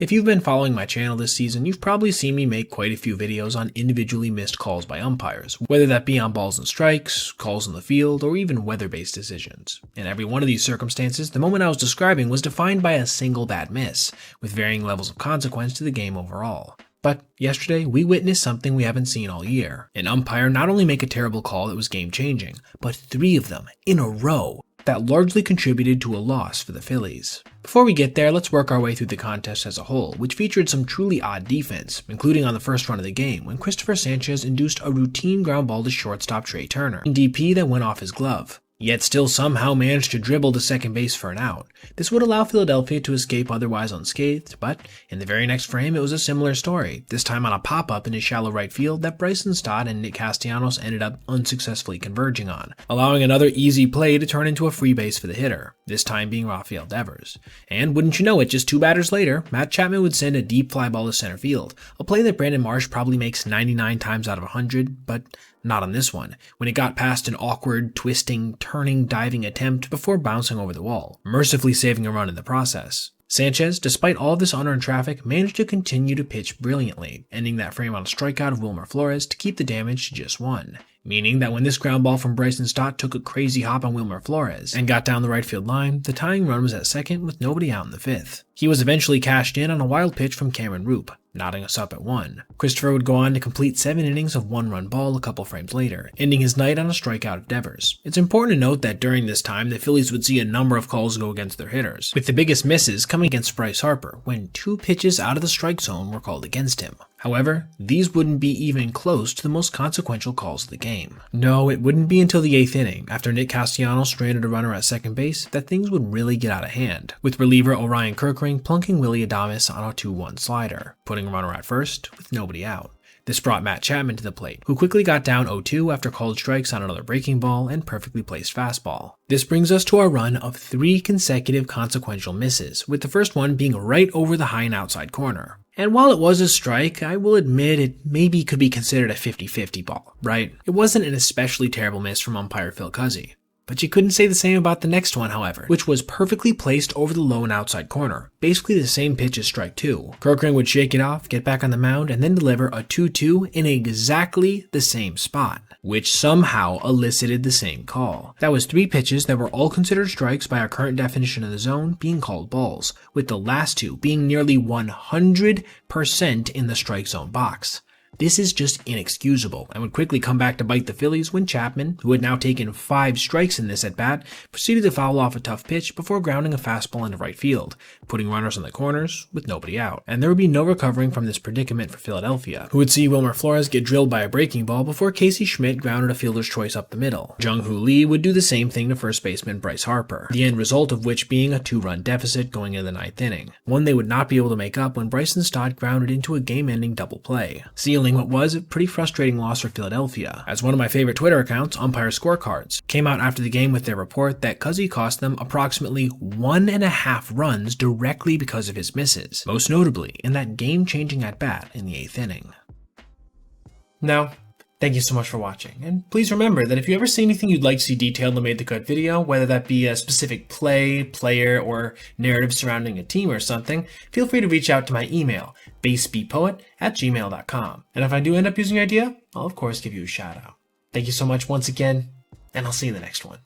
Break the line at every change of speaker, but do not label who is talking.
If you've been following my channel this season, you've probably seen me make quite a few videos on individually missed calls by umpires, whether that be on balls and strikes, calls in the field, or even weather-based decisions. In every one of these circumstances, the moment I was describing was defined by a single bad miss, with varying levels of consequence to the game overall. But yesterday, we witnessed something we haven't seen all year. An umpire not only make a terrible call that was game-changing, but 3 of them in a row that largely contributed to a loss for the Phillies. Before we get there, let's work our way through the contest as a whole, which featured some truly odd defense, including on the first run of the game when Christopher Sanchez induced a routine ground ball to shortstop Trey Turner, in DP that went off his glove, yet still somehow managed to dribble to second base for an out. This would allow Philadelphia to escape otherwise unscathed, but in the very next frame it was a similar story, this time on a pop-up in his shallow right field that Bryson Stott and Nick Castellanos ended up unsuccessfully converging on, allowing another easy play to turn into a free base for the hitter, this time being Rafael Devers. And wouldn't you know it, just 2 batters later, Matt Chapman would send a deep fly ball to center field, a play that Brandon Marsh probably makes 99 times out of 100, but not on this one, when it got past an awkward, twisting, turning, diving attempt before bouncing over the wall, mercifully saving a run in the process. Sanchez, despite all this unearned traffic, managed to continue to pitch brilliantly, ending that frame on a strikeout of Wilmer Flores to keep the damage to just 1. Meaning that when this ground ball from Bryson Stott took a crazy hop on Wilmer Flores and got down the right field line, the tying run was at second with nobody out in the 5th. He was eventually cashed in on a wild pitch from Cameron Roop, knotting us up at 1. Christopher would go on to complete 7 innings of 1-run ball a couple frames later, ending his night on a strikeout of Devers. It's important to note that during this time, the Phillies would see a number of calls go against their hitters, with the biggest misses coming against Bryce Harper, when 2 pitches out of the strike zone were called against him. However, these wouldn't be even close to the most consequential calls of the game. No, it wouldn't be until the 8th inning, after Nick Castellanos stranded a runner at second base, that things would really get out of hand, with reliever Orion Kirkring plunking Willy Adames on a 2-1 slider, putting a runner at first with nobody out. This brought Matt Chapman to the plate, who quickly got down 0-2 after called strikes on another breaking ball and perfectly placed fastball. This brings us to our run of 3 consecutive consequential misses, with the first one being right over the high and outside corner. And while it was a strike, I will admit it maybe could be considered a 50-50 ball, right? It wasn't an especially terrible miss from umpire Phil Cuzzi. But you couldn't say the same about the next one, however, which was perfectly placed over the low and outside corner, basically the same pitch as strike 2. Kirkring would shake it off, get back on the mound, and then deliver a 2-2 in exactly the same spot, which somehow elicited the same call. That was 3 pitches that were all considered strikes by our current definition of the zone being called balls, with the last 2 being nearly 100% in the strike zone box. This is just inexcusable, and would quickly come back to bite the Phillies when Chapman, who had now taken 5 strikes in this at-bat, proceeded to foul off a tough pitch before grounding a fastball into right field, putting runners on the corners with nobody out. And there would be no recovering from this predicament for Philadelphia, who would see Wilmer Flores get drilled by a breaking ball before Casey Schmidt grounded a fielder's choice up the middle. Jung-Hoo Lee would do the same thing to first baseman Bryce Harper, the end result of which being a 2-run deficit going into the 9th inning, one they would not be able to make up when Bryson Stott grounded into a game-ending double play, sealing what was a pretty frustrating loss for Philadelphia, as one of my favorite Twitter accounts, Umpire Scorecards, came out after the game with their report that Cuzzi cost them approximately 1.5 runs directly because of his misses, most notably in that game-changing at-bat in the 8th inning. Now, thank you so much for watching, and please remember that if you ever see anything you'd like to see detailed in the Made the Cut video, whether that be a specific play, player, or narrative surrounding a team or something, feel free to reach out to my email, basebpoet@gmail.com. And if I do end up using your idea, I'll of course give you a shout out. Thank you so much once again, and I'll see you in the next one.